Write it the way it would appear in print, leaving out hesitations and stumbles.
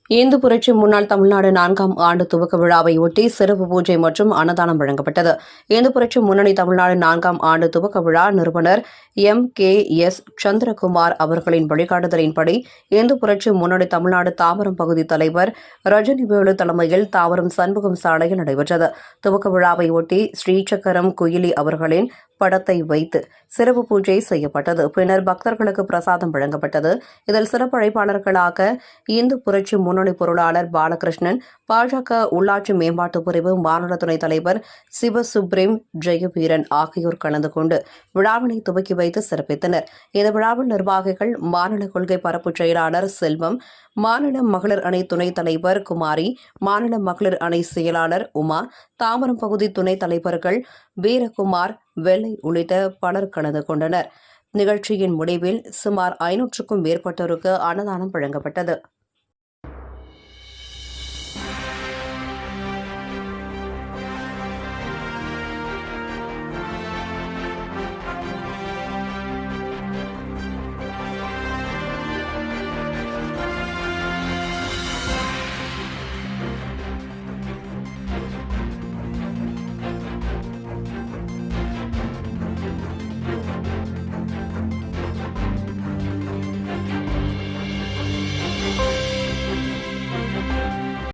இந்து புரட்சி முன்னாள் தமிழ்நாடு 4ஆம் ஆண்டு துவக்க விழாவையொட்டி சிறப்பு பூஜை மற்றும் அன்னதானம் வழங்கப்பட்டது. இந்து புரட்சி முன்னணி தமிழ்நாடு 4ஆம் ஆண்டு துவக்க விழா நிறுவனர் எம்.கே.எஸ். சந்திரகுமார் அவர்களின் வழிகாட்டுதலின்படி இந்து புரட்சி முன்னணி தமிழ்நாடு தாம்பரம் பகுதி தலைவர் ரஜினிவேலு தலைமையில் தாம்பரம் சண்முகம் சாலையில் நடைபெற்றது. துவக்க விழாவையொட்டி ஸ்ரீசக்கரம் குயிலி அவர்களின் படத்தை வைத்து சிறப்பு பூஜை செய்யப்பட்டது. பின்னர் பக்தர்களுக்கு பிரசாதம் வழங்கப்பட்டது. இதில் சிறப்பு அழைப்பாளர்களாக இந்து புரட்சி முன்னணி பொருளாளர் பாலகிருஷ்ணன், பாஜக உள்ளாட்சி மேம்பாட்டு பிரிவு மாநில துணைத் தலைவர் சிவசுப்ரீம் ஜெயவீரன் ஆகியோர் கலந்து கொண்டு விழாவினை துவக்கி வைத்து சிறப்பித்தனர். இந்த விழாவில் நிர்வாகிகள், மாநில கொள்கை பரப்பு செயலாளர் செல்வம், மாநில மகளிர் அணி துணைத் தலைவர் குமாரி, மாநில மகளிர் அணி செயலாளர் உமா, தாம்பரம் பகுதி துணைத் தலைவர்கள் வீரகுமார், வெள்ளை உள்ளிட்ட பலர் கலந்து கொண்டனர். நிகழ்ச்சியின் முடிவில் சுமார் 500க்கும் மேற்பட்டோருக்கு அன்னதானம் வழங்கப்பட்டது.